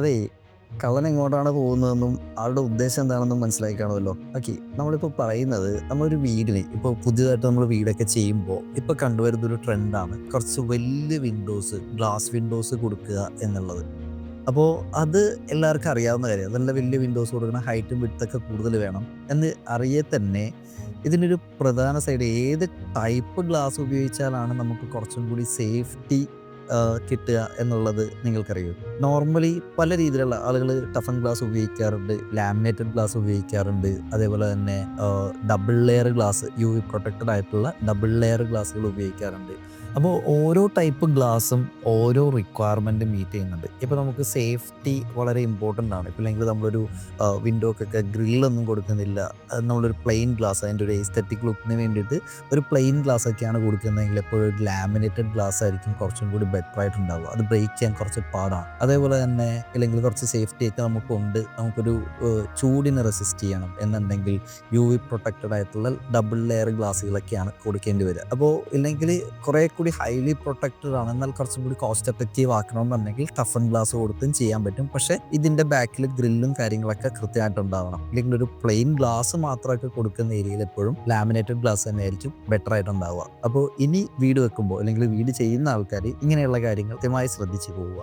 അതേ കള്ളൻ എങ്ങോട്ടാണ് പോകുന്നതെന്നും ആളുടെ ഉദ്ദേശം എന്താണെന്നും മനസ്സിലാക്കി കാണുമല്ലോ. ഓക്കെ, നമ്മളിപ്പോൾ പറയുന്നത് നമ്മളൊരു വീടിന് ഇപ്പോൾ പുതിയതായിട്ട് നമ്മൾ വീടൊക്കെ ചെയ്യുമ്പോൾ ഇപ്പോൾ കണ്ടുവരുന്നൊരു ട്രെൻഡാണ് കുറച്ച് വലിയ വിൻഡോസ്, ഗ്ലാസ് വിൻഡോസ് കൊടുക്കുക എന്നുള്ളത്. അപ്പോൾ അത് എല്ലാവർക്കും അറിയാവുന്ന കാര്യമാണ്. നല്ല വലിയ വിൻഡോസ് കൊടുക്കണം, ഹൈറ്റും വിഡ്ത്തൊക്കെ കൂടുതൽ വേണം എന്ന് അറിയേ തന്നെ ഇതിനൊരു പ്രധാന സൈഡ് ഏത് ടൈപ്പ് ഗ്ലാസ് ഉപയോഗിച്ചാലാണ് നമുക്ക് കുറച്ചും കൂടി സേഫ്റ്റി കിട്ടുക എന്നുള്ളത് നിങ്ങൾക്കറിയോ? നോർമലി പല രീതിയിലുള്ള ആളുകൾ ടഫൻ ഗ്ലാസ് ഉപയോഗിക്കാറുണ്ട്, ലാമിനേറ്റഡ് ഗ്ലാസ് ഉപയോഗിക്കാറുണ്ട്, അതേപോലെ തന്നെ double layer glass, U V protected ആയിട്ടുള്ള ഡബിൾ ലെയർ ഗ്ലാസ്സുകൾ ഉപയോഗിക്കാറുണ്ട്. അപ്പോൾ ഓരോ ടൈപ്പ് ഗ്ലാസും ഓരോ റിക്വയർമെൻറ്റ് മീറ്റ് ചെയ്യുന്നുണ്ട്. ഇപ്പോൾ നമുക്ക് സേഫ്റ്റി വളരെ ഇമ്പോർട്ടൻ്റ് ആണ്. ഇപ്പോൾ അല്ലെങ്കിൽ നമ്മളൊരു വിൻഡോക്കൊക്കെ ഗ്രില്ലൊന്നും കൊടുക്കുന്നില്ല, നമ്മളൊരു പ്ലെയിൻ ഗ്ലാസ് അതിൻ്റെ ഒരു എസ്തെറ്റിക് ലുക്കിന് വേണ്ടിയിട്ട് ഒരു പ്ലെയിൻ ഗ്ലാസ് ഒക്കെയാണ് കൊടുക്കുന്നതെങ്കിൽ എപ്പോഴും ഒരു ലാമിനേറ്റഡ് ഗ്ലാസ് ആയിരിക്കും കുറച്ചും കൂടി ബെറ്റർ ആയിട്ടുണ്ടാവുക. അത് ബ്രേക്ക് ചെയ്യാൻ കുറച്ച് പാടാണ്. അതേപോലെ തന്നെ ഇല്ലെങ്കിൽ കുറച്ച് സേഫ്റ്റി ഒക്കെ നമുക്കുണ്ട്, നമുക്കൊരു ചൂടിനെ റെസിസ്റ്റ് ചെയ്യണം എന്നുണ്ടെങ്കിൽ യു വി പ്രൊട്ടക്റ്റഡ് ആയിട്ടുള്ള ഡബിൾ ലെയർ ഗ്ലാസ്സുകളൊക്കെയാണ് കൊടുക്കേണ്ടി വരിക. അപ്പോൾ ഇല്ലെങ്കിൽ കുറേ കൂടി ഹൈലി പ്രൊട്ടക്റ്റഡ് ആണ്, എന്നാൽ കുറച്ചും കൂടി കോസ്റ്റ് എഫക്റ്റീവ് ആക്കണമെന്നുണ്ടെങ്കിൽ ടഫൻ ഗ്ലാസ് കൊടുത്തും ചെയ്യാൻ പറ്റും. പക്ഷേ ഇതിൻ്റെ ബാക്കിൽ ഗ്രില്ലും കാര്യങ്ങളൊക്കെ കൃത്യമായിട്ടുണ്ടാവണം. ഇല്ലെങ്കിൽ ഒരു പ്ലെയിൻ ഗ്ലാസ് മാത്രമൊക്കെ കൊടുക്കുന്ന ഏരിയയിൽ എപ്പോഴും ലാമിനേറ്റഡ് ഗ്ലാസ് തന്നെയായിരിക്കും ബെറ്റർ ആയിട്ടുണ്ടാവുക. അപ്പോൾ ഇനി വീട് വെക്കുമ്പോൾ അല്ലെങ്കിൽ വീട് ചെയ്യുന്ന ആൾക്കാർ ഇങ്ങനെയുള്ള കാര്യങ്ങൾ കൃത്യമായി ശ്രദ്ധിച്ചു പോവുക.